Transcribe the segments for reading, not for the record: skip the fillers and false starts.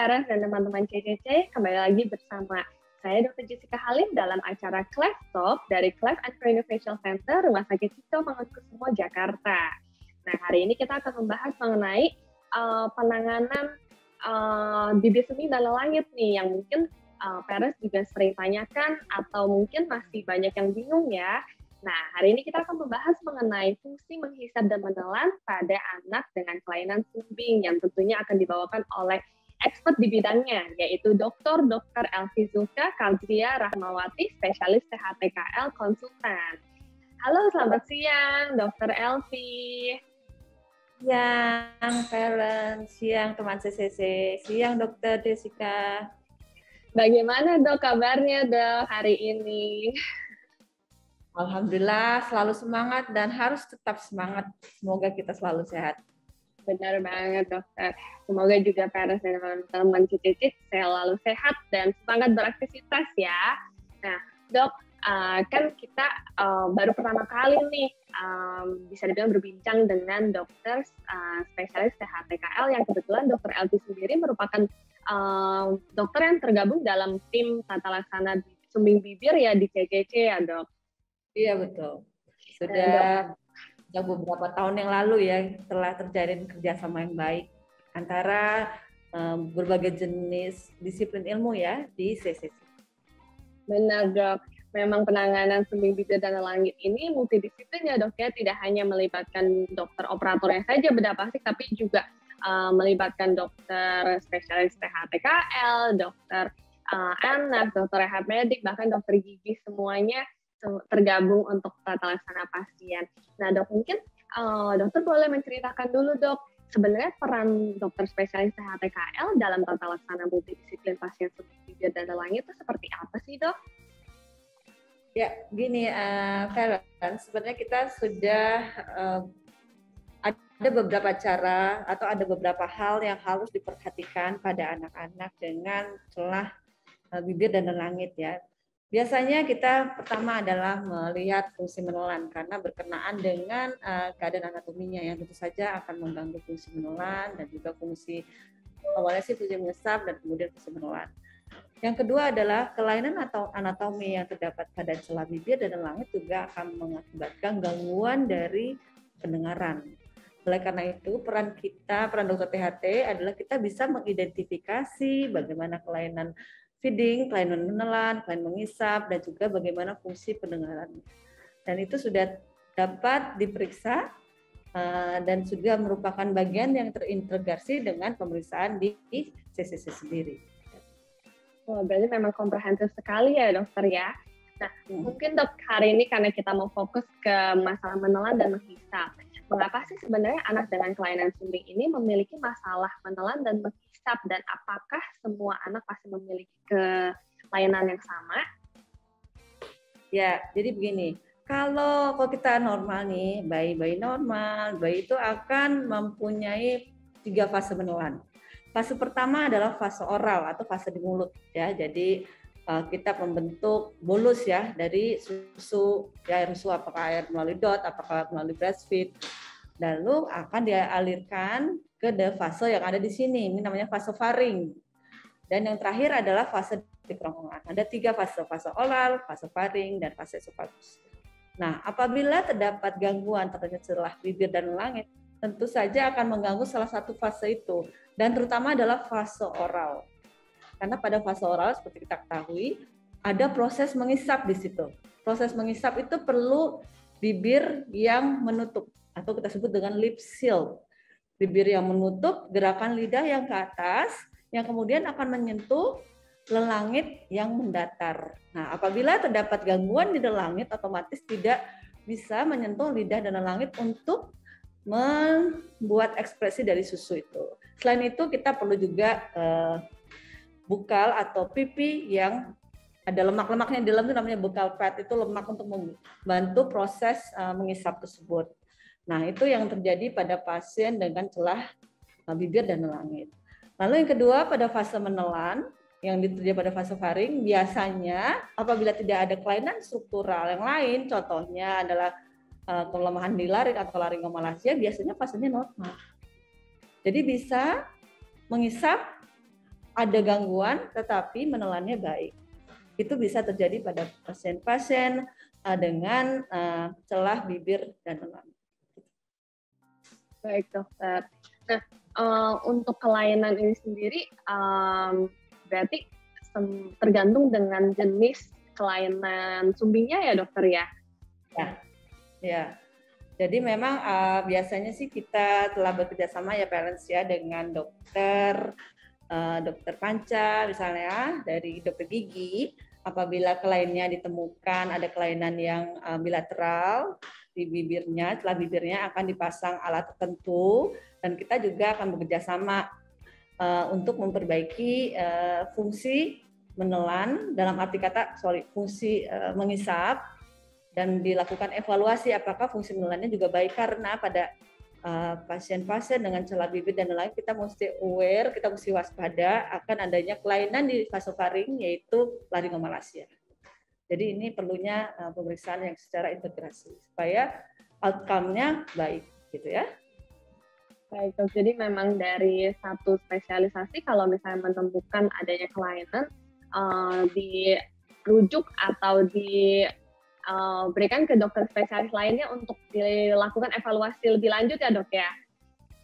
parents dan teman-teman CCC, kembali lagi bersama saya Dr. Jessica Halim dalam acara Class Talk dari Class and Craniofacial Center Rumah Sakit Cipto Mangunkusumo, Jakarta. Nah, hari ini kita akan membahas mengenai penanganan bibir semi dan langit nih, yang mungkin parents juga sering tanyakan atau mungkin masih banyak yang bingung ya. Nah, hari ini kita akan membahas mengenai fungsi menghisap dan menelan pada anak dengan kelainan sumbing yang tentunya akan dibawakan oleh expert di bidangnya, yaitu Dr. Elvi Zulka Kalzia Rahmawati, spesialis THTKL konsultan. Halo, selamat siang, Dr. Elvi. Siang, parents, siang teman CCC, siang Dr. Jessica. Bagaimana dok kabarnya dok hari ini? Alhamdulillah selalu semangat dan harus tetap semangat. Semoga kita selalu sehat. Benar banget dokter. Semoga juga parents dan teman-teman CCC selalu sehat dan semangat beraktivitas ya. Nah dok, kan kita baru pertama kali nih bisa dibilang berbincang dengan dokter spesialis THTKL yang kebetulan dokter Elvi sendiri merupakan dokter yang tergabung dalam tim tata laksana sumbing bibir ya di CCC ya dok. Iya betul. Sudah beberapa tahun yang lalu ya telah terjalin kerjasama yang baik antara berbagai jenis disiplin ilmu ya di CCC. Benar dok. Memang penanganan sumbing bibir dan langit ini multidisiplin ya dok ya, tidak hanya melibatkan dokter operatornya saja bedah plastik, tapi juga melibatkan dokter spesialis THTKL, dokter anak, dokter rehab medik, bahkan dokter gigi, semuanya tergabung untuk tata laksana pasien. Nah dok, mungkin dokter boleh menceritakan dulu dok, sebenarnya peran dokter spesialis THTKL dalam tata laksana multidisiplin pasien sumbing bibir dan langit itu seperti apa sih dok? Ya, gini, sebenarnya kita sudah ada beberapa cara atau ada beberapa hal yang harus diperhatikan pada anak-anak dengan celah bibir dan langit ya. Biasanya kita pertama adalah melihat fungsi menelan karena berkenaan dengan keadaan anatominya yang tentu saja akan mengganggu fungsi menelan dan juga fungsi awalnya sih fungsi mengesap dan kemudian fungsi menelan. Yang kedua adalah kelainan atau anatomi yang terdapat pada celah bibir dan langit juga akan mengakibatkan gangguan dari pendengaran. Oleh karena itu peran dokter THT adalah kita bisa mengidentifikasi bagaimana kelainan feeding, kelainan menelan, kelainan mengisap, dan juga bagaimana fungsi pendengaran. Dan itu sudah dapat diperiksa dan juga merupakan bagian yang terintegrasi dengan pemeriksaan di CCC sendiri. Oh, berarti memang komprehensif sekali ya dokter ya. Nah, mungkin dok hari ini karena kita mau fokus ke masalah menelan dan menghisap. Mengapa sih sebenarnya anak dengan kelainan sumbing ini memiliki masalah menelan dan menghisap, dan apakah semua anak pasti memiliki kelainan yang sama? Ya, jadi begini, kalau kita normal nih, bayi normal, bayi itu akan mempunyai 3 fase menelan. Fase pertama adalah fase oral atau fase di mulut ya. Jadi kita membentuk bolus ya dari susu, ya air susu, apakah air melalui DOT, apakah melalui breastfeed. Lalu akan dialirkan ke fase yang ada di sini. Ini namanya fase faring. Dan yang terakhir adalah fase di kerongkongan. Ada 3 fase, fase oral, fase faring, dan fase esofagus. Nah, apabila terdapat gangguan pada celah bibir dan langit, tentu saja akan mengganggu salah satu fase itu. Dan terutama adalah fase oral. Karena pada fase oral seperti kita ketahui, ada proses mengisap di situ. Proses mengisap itu perlu bibir yang menutup atau kita sebut dengan lip seal. Bibir yang menutup, gerakan lidah yang ke atas yang kemudian akan menyentuh lelangit yang mendatar. Nah, apabila terdapat gangguan di lelangit, otomatis tidak bisa menyentuh lidah dan lelangit untuk membuat ekspresi dari susu itu. Selain itu, kita perlu juga bukal atau pipi yang ada lemak-lemaknya di dalam, itu namanya bukal fat, itu lemak untuk membantu proses mengisap tersebut. Nah, itu yang terjadi pada pasien dengan celah bibir dan langit. Lalu yang kedua, pada fase menelan, yang terjadi pada fase faring, biasanya apabila tidak ada kelainan struktural yang lain, contohnya adalah kelemahan di laring atau laringomalacia, biasanya pasiennya normal. Jadi bisa mengisap ada gangguan tetapi menelannya baik. Itu bisa terjadi pada pasien-pasien dengan celah bibir dan nelan. Baik dokter. Nah, untuk kelainan ini sendiri berarti tergantung dengan jenis kelainan sumbingnya ya dokter ya? Ya. Jadi memang biasanya sih kita telah bekerja sama ya parents ya dengan dokter panca misalnya dari dokter gigi. Apabila kelainannya ditemukan ada kelainan yang bilateral di bibirnya, celah bibirnya akan dipasang alat tertentu dan kita juga akan bekerja sama untuk memperbaiki fungsi menelan dalam arti kata fungsi mengisap dan dilakukan evaluasi apakah fungsi menelannya juga baik karena pada pasien-pasien dengan celah bibir dan lain kita mesti aware, kita mesti waspada akan adanya kelainan di vasofaring yaitu laringomalacia. Jadi ini perlunya pemeriksaan yang secara integrasi supaya outcome-nya baik gitu ya. Baik, jadi memang dari satu spesialisasi kalau misalnya menemukan adanya kelainan dirujuk atau berikan ke dokter spesialis lainnya untuk dilakukan evaluasi lebih lanjut ya dok ya?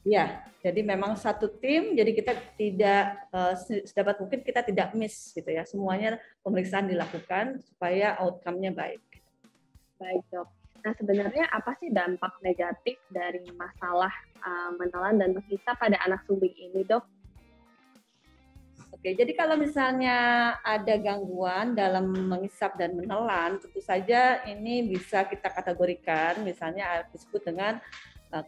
Iya, jadi memang satu tim, jadi kita tidak sedapat mungkin kita tidak miss gitu ya. Semuanya pemeriksaan dilakukan supaya outcome-nya baik. Baik dok. Nah sebenarnya apa sih dampak negatif dari masalah menelan dan menghisap pada anak sumbing ini dok? Oke, jadi kalau misalnya ada gangguan dalam mengisap dan menelan, tentu saja ini bisa kita kategorikan, misalnya disebut dengan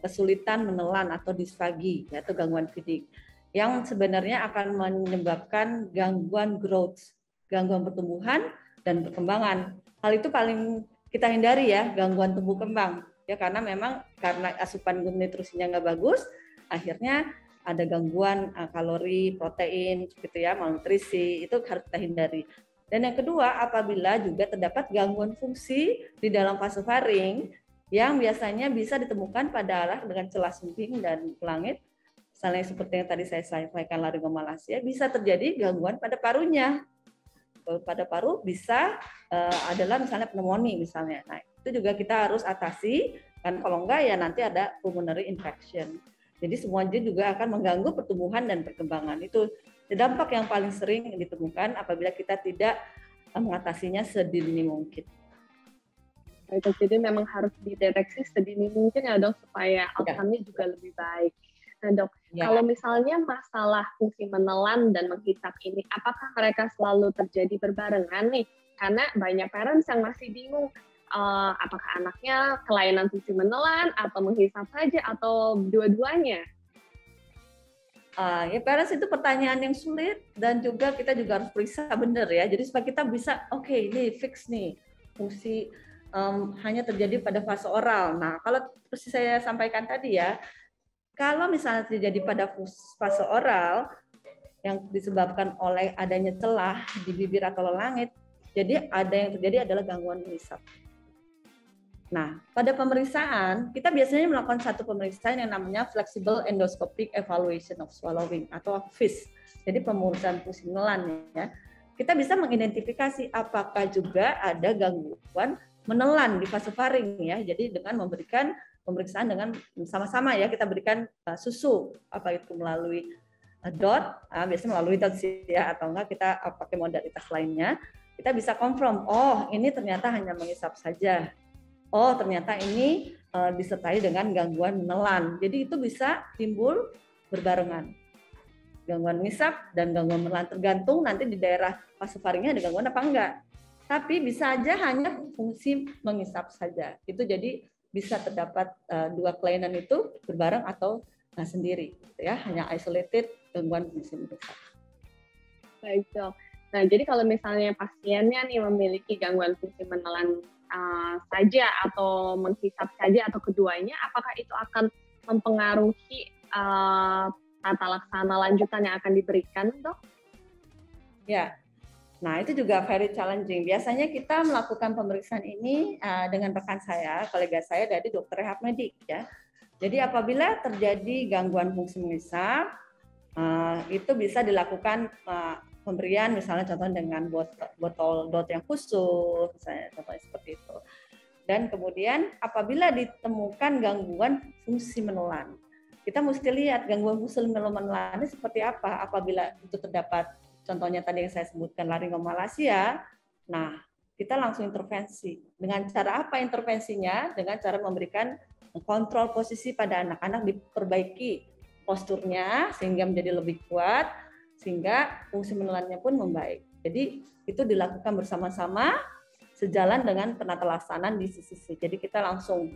kesulitan menelan atau disfagi, atau gangguan feeding, yang sebenarnya akan menyebabkan gangguan growth, gangguan pertumbuhan dan perkembangan. Hal itu paling kita hindari ya, gangguan tumbuh kembang, ya karena memang karena asupan nutrisinya nggak bagus, akhirnya ada gangguan kalori, protein, gitu ya, malnutrisi, itu harus kita hindari. Dan yang kedua, apabila juga terdapat gangguan fungsi di dalam vasofaring yang biasanya bisa ditemukan pada anak dengan celah sumbing dan pelangit, misalnya seperti yang tadi saya sampaikan laringomalacia, bisa terjadi gangguan pada parunya. Pada paru bisa adalah misalnya pneumonia misalnya. Nah, itu juga kita harus atasi, kan kalau enggak ya nanti ada pulmonary infection. Jadi semuanya juga akan mengganggu pertumbuhan dan perkembangan. Itu dampak yang paling sering ditemukan apabila kita tidak mengatasinya sedini mungkin. Jadi memang harus dideteksi sedini mungkin ya dok, supaya outcome-nya juga lebih baik. Nah dok, kalau misalnya masalah fungsi menelan dan menghisap ini, apakah mereka selalu terjadi berbarengan nih? Karena banyak parents yang masih bingung, apakah anaknya kelainan fungsi menelan atau menghisap saja atau dua-duanya? Ya parents itu pertanyaan yang sulit dan juga kita juga harus periksa benar ya. Jadi supaya kita bisa ini fix nih fungsi hanya terjadi pada fase oral. Nah kalau seperti saya sampaikan tadi ya, kalau misalnya terjadi pada fase oral yang disebabkan oleh adanya celah di bibir atau langit, jadi ada yang terjadi adalah gangguan mengisap. Nah, pada pemeriksaan, kita biasanya melakukan satu pemeriksaan yang namanya Flexible Endoscopic Evaluation of Swallowing atau FIS. Jadi pemeriksaan fungsi menelan ya. Kita bisa mengidentifikasi apakah juga ada gangguan menelan di vasofaring ya. Jadi dengan memberikan pemeriksaan dengan sama-sama ya, kita berikan susu, apa itu melalui dot, biasanya melalui dot ya, atau enggak kita pakai modalitas lainnya. Kita bisa confirm, ini ternyata hanya mengisap saja. Ternyata ini disertai dengan gangguan menelan. Jadi itu bisa timbul berbarengan. Gangguan mengisap dan gangguan menelan tergantung nanti di daerah vasofaringnya ada gangguan apa enggak. Tapi bisa aja hanya fungsi mengisap saja. Itu jadi bisa terdapat dua kelainan itu berbareng atau sendiri, ya, hanya isolated gangguan fungsi mengisap. Baik dok. Nah jadi kalau misalnya pasiennya nih memiliki gangguan fungsi menelan saja atau menghisap saja atau keduanya, apakah itu akan mempengaruhi tata laksana lanjutan yang akan diberikan, dok? Ya, nah itu juga very challenging. Biasanya kita melakukan pemeriksaan ini dengan rekan saya, kolega saya dari dokter rehab medik ya. Jadi apabila terjadi gangguan fungsi mengisap, Itu bisa dilakukan pemberian misalnya contoh dengan botol dot yang khusus, misalnya contohnya seperti itu. Dan kemudian apabila ditemukan gangguan fungsi menelan, kita mesti lihat gangguan fungsi menelan ini seperti apa. Apabila itu terdapat contohnya tadi yang saya sebutkan laringomalacia, nah kita langsung intervensi. Dengan cara apa intervensinya? Dengan cara memberikan kontrol posisi pada anak-anak, diperbaiki posturnya sehingga menjadi lebih kuat, sehingga fungsi menelannya pun membaik. Jadi itu dilakukan bersama-sama sejalan dengan penata laksanaan di sisi-sisi. Jadi kita langsung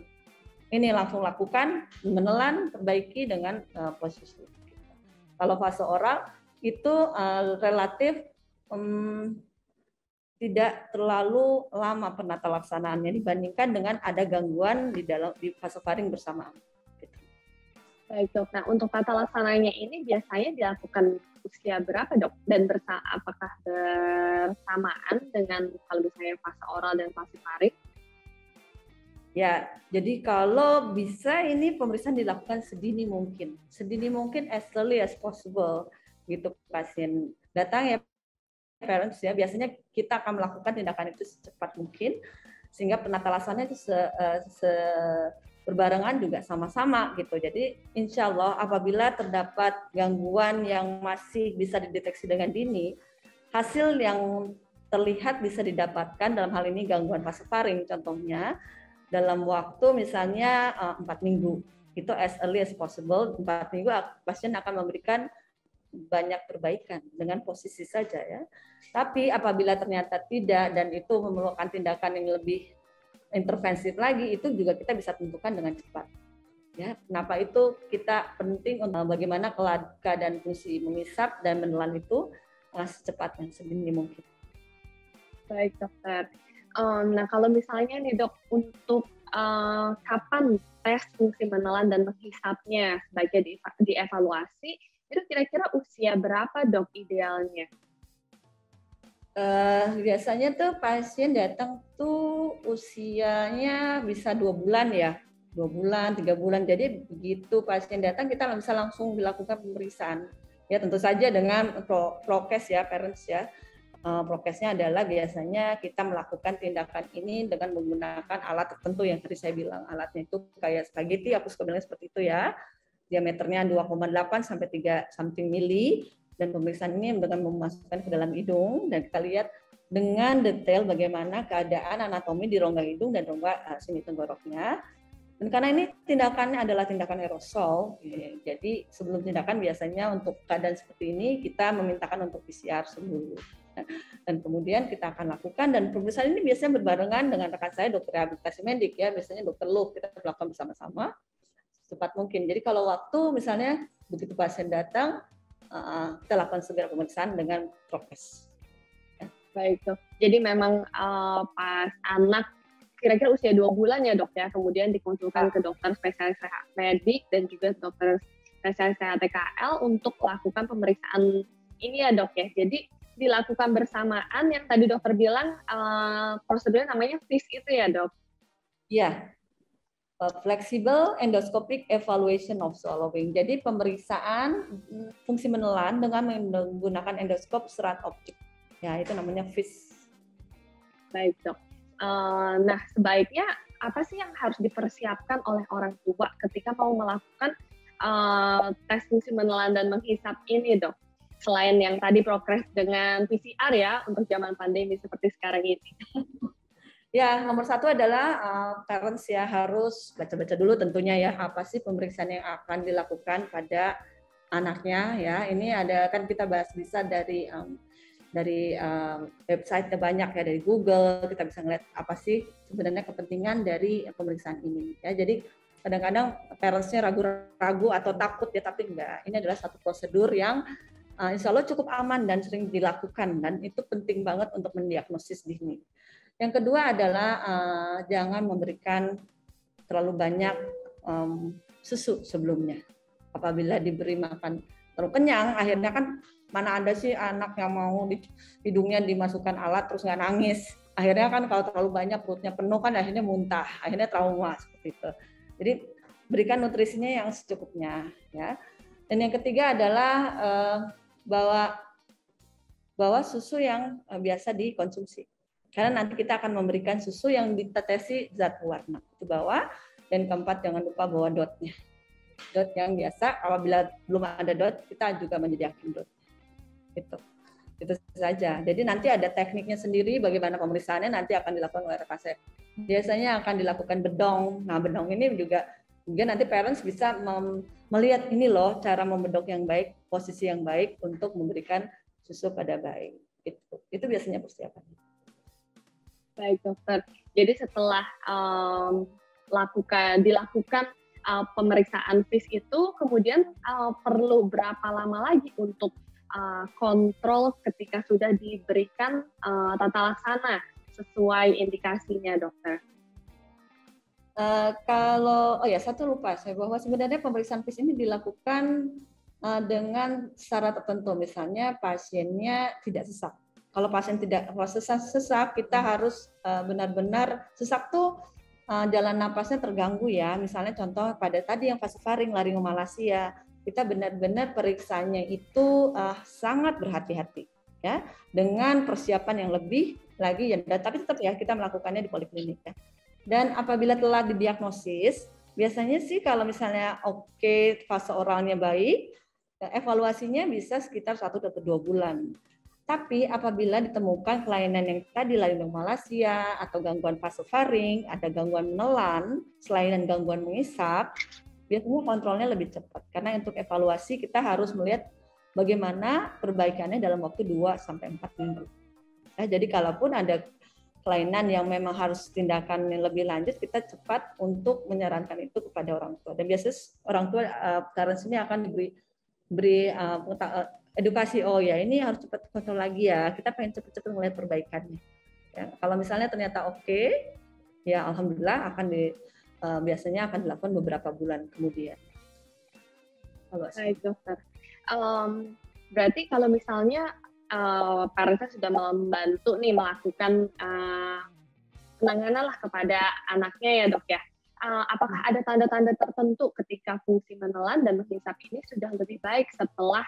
lakukan menelan, perbaiki dengan posisi. Kalau fase oral itu relatif tidak terlalu lama penata laksanaannya dibandingkan dengan ada gangguan di fase faring bersamaan. Baik dok, nah untuk tata laksananya ini biasanya dilakukan usia berapa dok? Dan apakah bersamaan dengan kalau misalnya fase oral dan fase faring? Ya, jadi kalau bisa ini pemeriksaan dilakukan sedini mungkin as early as possible gitu pasien datang ya parents ya, biasanya kita akan melakukan tindakan itu secepat mungkin sehingga penata laksananya itu berbarengan juga sama-sama gitu. Jadi insya Allah apabila terdapat gangguan yang masih bisa dideteksi dengan dini, hasil yang terlihat bisa didapatkan dalam hal ini gangguan fase faring contohnya dalam waktu misalnya 4 minggu. Itu as early as possible, 4 minggu pasien akan memberikan banyak perbaikan dengan posisi saja ya. Tapi apabila ternyata tidak dan itu memerlukan tindakan yang lebih intervensif lagi, itu juga kita bisa tentukan dengan cepat. Ya, kenapa itu kita penting untuk bagaimana keadaan fungsi mengisap dan menelan itu secepatnya sedini mungkin. Baik dokter. Nah kalau misalnya nih dok, untuk kapan tes fungsi menelan dan menghisapnya sebagai dievaluasi, itu kira-kira usia berapa dok idealnya? Biasanya tuh pasien datang tuh usianya bisa 2 bulan ya, 2 bulan, 3 bulan. Jadi begitu pasien datang kita bisa langsung dilakukan pemeriksaan. Ya tentu saja dengan prokes ya parents ya. Prokesnya adalah biasanya kita melakukan tindakan ini dengan menggunakan alat tertentu yang tadi saya bilang. Alatnya itu kayak spaghetti, aku suka bilang seperti itu ya. Diameternya 2,8 sampai 3 something mili. Dan pemeriksaan ini dengan memasukkan ke dalam hidung dan kita lihat dengan detail bagaimana keadaan anatomi di rongga hidung dan rongga sini tenggoroknya. Dan karena ini tindakannya adalah tindakan aerosol, jadi sebelum tindakan biasanya untuk keadaan seperti ini kita memintakan untuk PCR dulu. Dan kemudian kita akan lakukan dan pemeriksaan ini biasanya berbarengan dengan rekan saya dokter rehabilitasi medik ya, biasanya dokter Lup, kita lakukan bersama-sama secepat mungkin. Jadi kalau waktu misalnya begitu pasien datang kita lakukan segera pemeriksaan dengan prokes. Baik dok. Jadi memang pas anak kira-kira usia 2 bulan ya dok ya, kemudian dikonsulkan ke dokter spesialis medik dan juga dokter spesialis TKL untuk melakukan pemeriksaan ini ya dok ya. Jadi dilakukan bersamaan yang tadi dokter bilang prosedurnya namanya FIS itu ya dok? Iya. Flexible Endoscopic Evaluation of Swallowing. Jadi pemeriksaan fungsi menelan dengan menggunakan endoskop serat optik. Ya, itu namanya FIS. Baik, dok. Nah, sebaiknya apa sih yang harus dipersiapkan oleh orang tua ketika mau melakukan tes fungsi menelan dan menghisap ini, dok? Selain yang tadi progres dengan PCR ya, untuk zaman pandemi seperti sekarang ini. Ya, nomor satu adalah parents ya harus baca-baca dulu tentunya ya apa sih pemeriksaan yang akan dilakukan pada anaknya ya. Ini ada kan kita bahas bisa dari website banyak ya, dari Google kita bisa ngeliat apa sih sebenarnya kepentingan dari pemeriksaan ini ya. Jadi kadang-kadang parentsnya ragu-ragu atau takut ya, tapi enggak. Ini adalah satu prosedur yang insya Allah cukup aman dan sering dilakukan dan itu penting banget untuk mendiagnosis dini. Yang kedua adalah jangan memberikan terlalu banyak susu sebelumnya. Apabila diberi makan terlalu kenyang, akhirnya kan mana ada sih anak yang mau di hidungnya dimasukkan alat terus nggak nangis. Akhirnya kan kalau terlalu banyak perutnya penuh kan akhirnya muntah, akhirnya trauma seperti itu. Jadi berikan nutrisinya yang secukupnya ya. Dan yang ketiga adalah bawa susu yang biasa dikonsumsi. Karena nanti kita akan memberikan susu yang ditetesi zat pewarna. Itu bawa. Dan keempat, jangan lupa bawa dotnya. Dot yang biasa, apabila belum ada dot, kita juga menyediakan dot. Itu saja. Jadi nanti ada tekniknya sendiri, bagaimana pemeriksaannya nanti akan dilakukan oleh RKC. Biasanya akan dilakukan bedong. Nah, bedong ini juga nanti parents bisa melihat ini loh cara membedok yang baik, posisi yang baik untuk memberikan susu pada bayi. Itu biasanya persiapannya. Baik dokter. Jadi setelah dilakukan pemeriksaan FIS itu, kemudian perlu berapa lama lagi untuk kontrol ketika sudah diberikan tata laksana sesuai indikasinya, dokter? Satu lupa saya, bahwa sebenarnya pemeriksaan FIS ini dilakukan dengan syarat tertentu, misalnya pasiennya tidak sesak. Kalau pasien tidak sesak, kita harus benar-benar sesak tuh jalan napasnya terganggu ya. Misalnya contoh pada tadi yang vasofaring, laringomalacia, kita benar-benar periksanya itu sangat berhati-hati ya, dengan persiapan yang lebih lagi ya. Tapi tetap ya kita melakukannya di poliklinik ya. Dan apabila telah didiagnosis, biasanya sih kalau misalnya oke, fase oralnya baik, evaluasinya bisa sekitar 1-2 bulan. Tapi apabila ditemukan kelainan yang tadi laringomalacia atau gangguan vasofaring, ada gangguan menelan, selain gangguan mengisap, biasanya kontrolnya lebih cepat. Karena untuk evaluasi kita harus melihat bagaimana perbaikannya dalam waktu 2-4 minggu. Jadi kalaupun ada kelainan yang memang harus tindakan yang lebih lanjut, kita cepat untuk menyarankan itu kepada orang tua. Dan biasanya orang tua parents ini akan diberi edukasi, oh ya ini harus cepat kontrol lagi ya, kita pengen cepat-cepat melihat perbaikannya. Ya, kalau misalnya ternyata oke, ya alhamdulillah biasanya akan dilakukan beberapa bulan kemudian. Baik dokter. Berarti kalau misalnya parentnya sudah membantu nih melakukan penanganan lah kepada anaknya ya dok ya. Apakah ada tanda-tanda tertentu ketika fungsi menelan dan menghisap ini sudah lebih baik setelah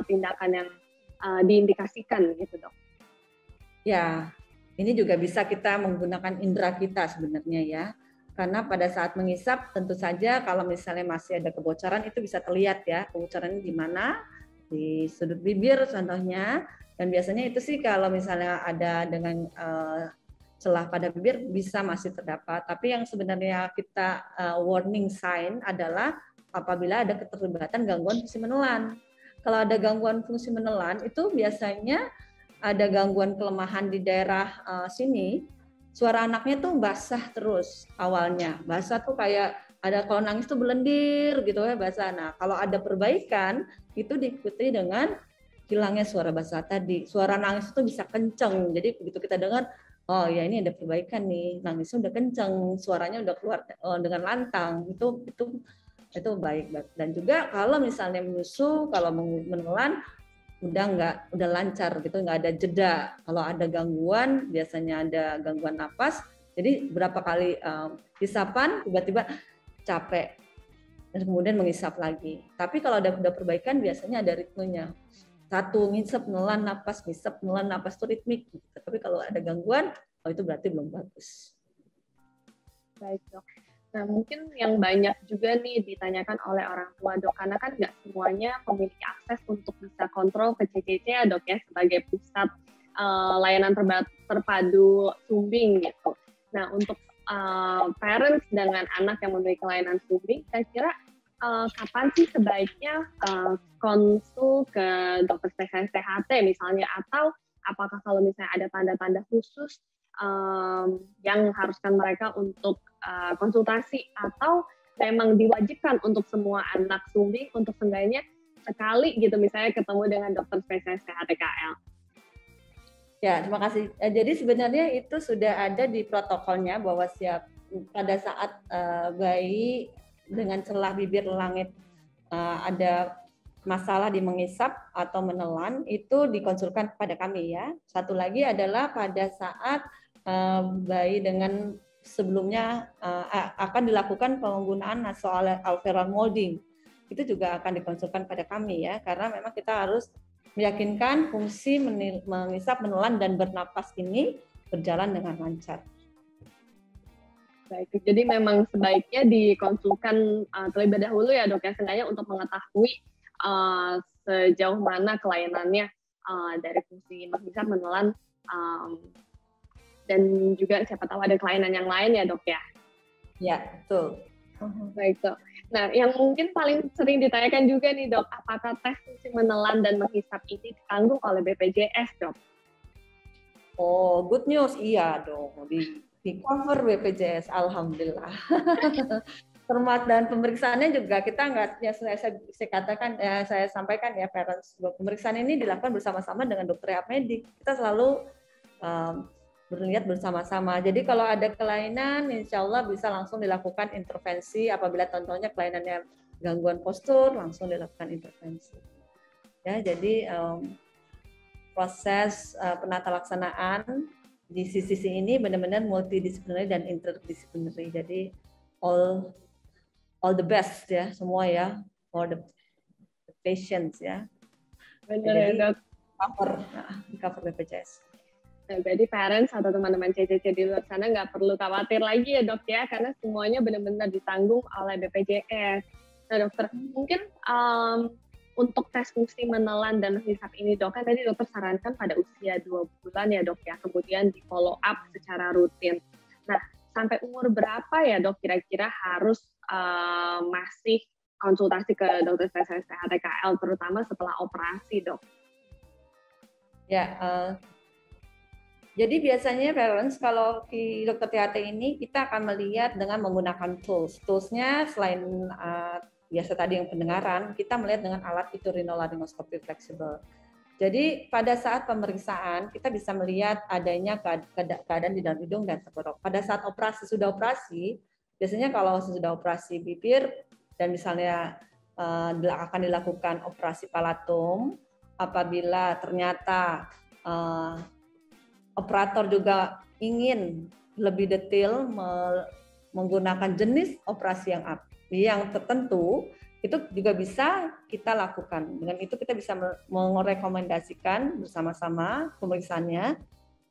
tindakan yang diindikasikan gitu dok? Ya, ini juga bisa kita menggunakan indera kita sebenarnya ya. Karena pada saat menghisap tentu saja kalau misalnya masih ada kebocoran itu bisa terlihat ya, kebocorannya di mana, di sudut bibir contohnya. Dan biasanya itu sih kalau misalnya ada dengan celah pada bibir bisa masih terdapat. Tapi yang sebenarnya kita warning sign adalah apabila ada keterlibatan gangguan fungsi menelan. Kalau ada gangguan fungsi menelan itu biasanya ada gangguan kelemahan di daerah sini, suara anaknya tuh basah terus awalnya. Basah tuh kayak ada kalau nangis tuh belendir gitu ya basah. Nah, kalau ada perbaikan itu diikuti dengan hilangnya suara basah tadi. Suara nangis itu bisa kenceng. Jadi begitu kita dengar, oh ya ini ada perbaikan nih, nangisnya udah kenceng, suaranya udah keluar dengan lantang. Itu baik. Dan juga kalau misalnya menyusu, kalau menelan udah lancar gitu, nggak ada jeda. Kalau ada gangguan, biasanya ada gangguan napas. Jadi berapa kali hisapan tiba-tiba capek dan kemudian mengisap lagi. Tapi kalau udah perbaikan biasanya ada ritmenya. Satu ngisap menelan napas, ngisap menelan napas itu ritmik. Tapi kalau ada gangguan, itu berarti belum bagus. Baik dok. Nah, mungkin yang banyak juga nih ditanyakan oleh orang tua dok, karena kan nggak semuanya memiliki akses untuk bisa kontrol ke CCC ya dok ya, sebagai pusat layanan terpadu sumbing gitu. Nah, untuk parents dengan anak yang memiliki layanan sumbing, saya kira kapan sih sebaiknya konsul ke dokter spesialis THT misalnya, atau apakah kalau misalnya ada tanda-tanda khusus yang mengharuskan mereka untuk konsultasi, atau memang diwajibkan untuk semua anak sumbing untuk seenggaknya sekali gitu misalnya ketemu dengan dokter spesialis THT-KL? Ya, terima kasih. Jadi sebenarnya itu sudah ada di protokolnya bahwa pada saat bayi dengan celah bibir langit ada masalah di mengisap atau menelan, itu dikonsulkan kepada kami ya. Satu lagi adalah pada saat bayi dengan sebelumnya akan dilakukan penggunaan nasoalveolar molding. itu juga akan dikonsulkan pada kami ya, karena memang kita harus meyakinkan fungsi mengisap, menelan, dan bernapas ini berjalan dengan lancar. Baik, jadi memang sebaiknya dikonsulkan terlebih dahulu ya dok ya, seenggaknya untuk mengetahui sejauh mana kelayanannya dari fungsi menghisap, menelan, dan juga siapa tahu ada kelainan yang lain ya dok ya. Ya, betul. Baik dok. Nah, yang mungkin paling sering ditanyakan juga nih dok, apakah tes fungsi menelan dan menghisap ini ditanggung oleh BPJS dok? Oh, good news, iya dong. Di cover BPJS, alhamdulillah. Format dan pemeriksaannya juga kita nggak, ya saya katakan, ya saya sampaikan ya parents, pemeriksaan ini dilakukan bersama-sama dengan dokter medik. Kita selalu berlihat bersama-sama. Jadi kalau ada kelainan, insya Allah bisa langsung dilakukan intervensi. Apabila contohnya kelainannya gangguan postur, langsung dilakukan intervensi. Ya, jadi proses penata laksanaan di sisi ini benar-benar multidisipliner dan interdisipliner. Jadi all the best ya, semua ya, for the patients ya. Benar ya dok. Cover BPJS. Nah, jadi parents atau teman-teman CCC di luar sana nggak perlu khawatir lagi ya dok ya, karena semuanya benar-benar ditanggung oleh BPJS. Nah dokter, mungkin untuk tes fungsi menelan dan menghisap ini dok, kan tadi dokter sarankan pada usia 2 bulan ya dok ya, kemudian di follow up secara rutin. Nah, sampai umur berapa ya dok kira-kira harus masih konsultasi ke dokter spesialis THT-KL, terutama setelah operasi dok? Ya, jadi biasanya parents kalau di dokter THT ini kita akan melihat dengan menggunakan tools. Toolsnya selain biasa tadi yang pendengaran, kita melihat dengan alat otorinolaryngoscopy fleksibel. Jadi pada saat pemeriksaan kita bisa melihat adanya keadaan di dalam hidung dan tenggorok. Pada saat operasi, sudah operasi, biasanya kalau sudah operasi bibir dan misalnya akan dilakukan operasi palatum, apabila ternyata operator juga ingin lebih detail menggunakan jenis operasi yang tertentu, itu juga bisa kita lakukan. Dengan itu kita bisa merekomendasikan bersama-sama pemeriksaannya,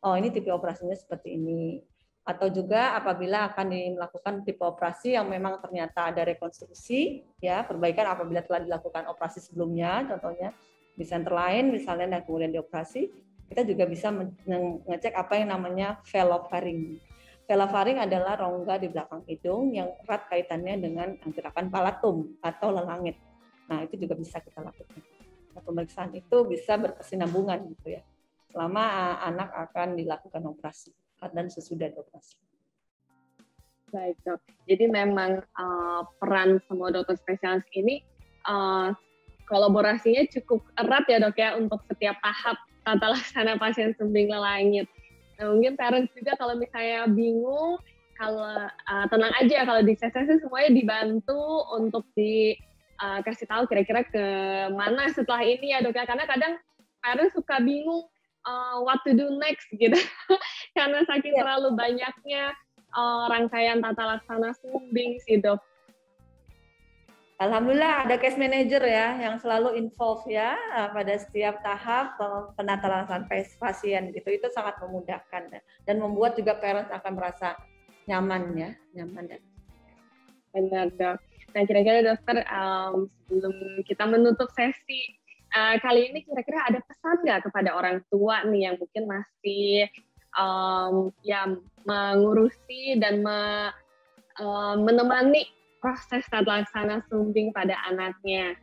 oh ini tipe operasinya seperti ini. Atau juga apabila akan dilakukan tipe operasi yang memang ternyata ada rekonstruksi, ya perbaikan apabila telah dilakukan operasi sebelumnya, contohnya di center lain misalnya, dan kemudian dioperasi, kita juga bisa mengecek apa yang namanya velopharynx. Velopharynx adalah rongga di belakang hidung yang erat kaitannya dengan gerakan palatum atau lelangit. Nah, itu juga bisa kita lakukan. Nah, pemeriksaan itu bisa berkesinambungan gitu ya, selama anak akan dilakukan operasi dan sesudah operasi. Baik dok, jadi memang peran semua dokter spesialis ini kolaborasinya cukup erat ya dok ya, untuk setiap tahap tata laksana pasien sumbing lelangit. Nah, mungkin parents juga kalau misalnya bingung, kalau tenang aja, kalau di CCC semuanya dibantu untuk dikasih tahu kira-kira ke mana setelah ini ya dok ya, karena kadang parents suka bingung what to do next gitu, karena saking terlalu banyaknya rangkaian tata laksana sumbing sih dok. Alhamdulillah ada case manager ya yang selalu involve ya pada setiap tahap penata laksanaan pasien gitu. Itu sangat memudahkan dan membuat juga parents akan merasa nyaman ya, nyaman. Benar dok. Nah kira-kira dokter, sebelum kita menutup sesi kali ini, kira-kira ada pesan nggak kepada orang tua nih yang mungkin masih ya mengurusi dan menemani proses tata laksana sumbing pada anaknya?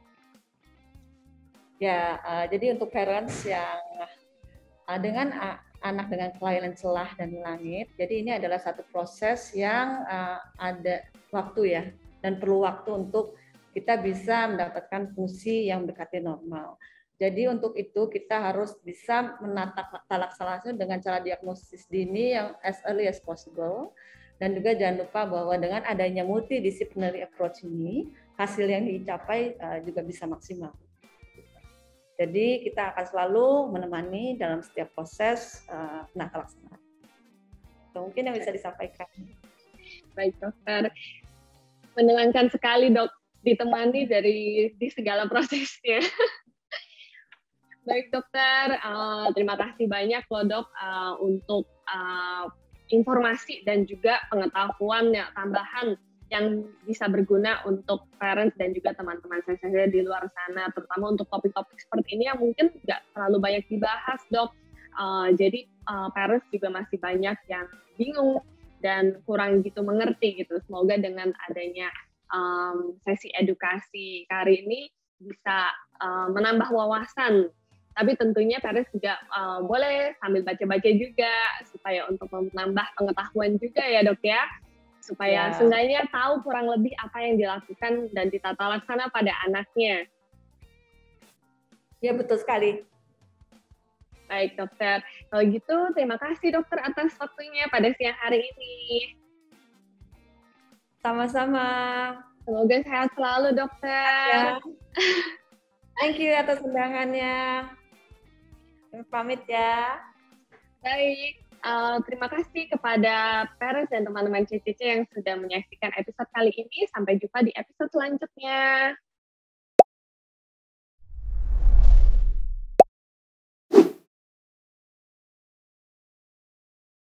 Ya, jadi untuk parents yang dengan anak dengan kelainan celah dan langit, jadi ini adalah satu proses yang ada waktu ya, dan perlu waktu untuk kita bisa mendapatkan fungsi yang mendekati normal. Jadi untuk itu kita harus bisa menata tata laksana dengan cara diagnosis dini yang as early as possible. Dan juga jangan lupa bahwa dengan adanya multidisciplinary approach ini, hasil yang dicapai juga bisa maksimal. Jadi kita akan selalu menemani dalam setiap proses penata laksanaan. Mungkin yang bisa disampaikan. Baik dokter, menenangkan sekali dok ditemani di segala prosesnya. Baik dokter, terima kasih banyak loh dok untuk informasi dan juga pengetahuan tambahan yang bisa berguna untuk parents dan juga teman-teman saya di luar sana, terutama untuk topik-topik seperti ini yang mungkin nggak terlalu banyak dibahas dok. Jadi parents juga masih banyak yang bingung dan kurang gitu mengerti gitu. Semoga dengan adanya sesi edukasi kali ini bisa menambah wawasan. Tapi tentunya parents juga boleh sambil baca-baca juga supaya untuk menambah pengetahuan juga ya dok ya, supaya seenggaknya tahu kurang lebih apa yang dilakukan dan ditata laksana pada anaknya. Ya betul sekali. Baik dokter, kalau gitu terima kasih dokter atas waktunya pada siang hari ini. Sama-sama. Semoga sehat selalu dokter. Ya. Thank you atas undangannya. Pamit ya. Baik, terima kasih kepada parents dan teman-teman CCC yang sudah menyaksikan episode kali ini. Sampai jumpa di episode selanjutnya.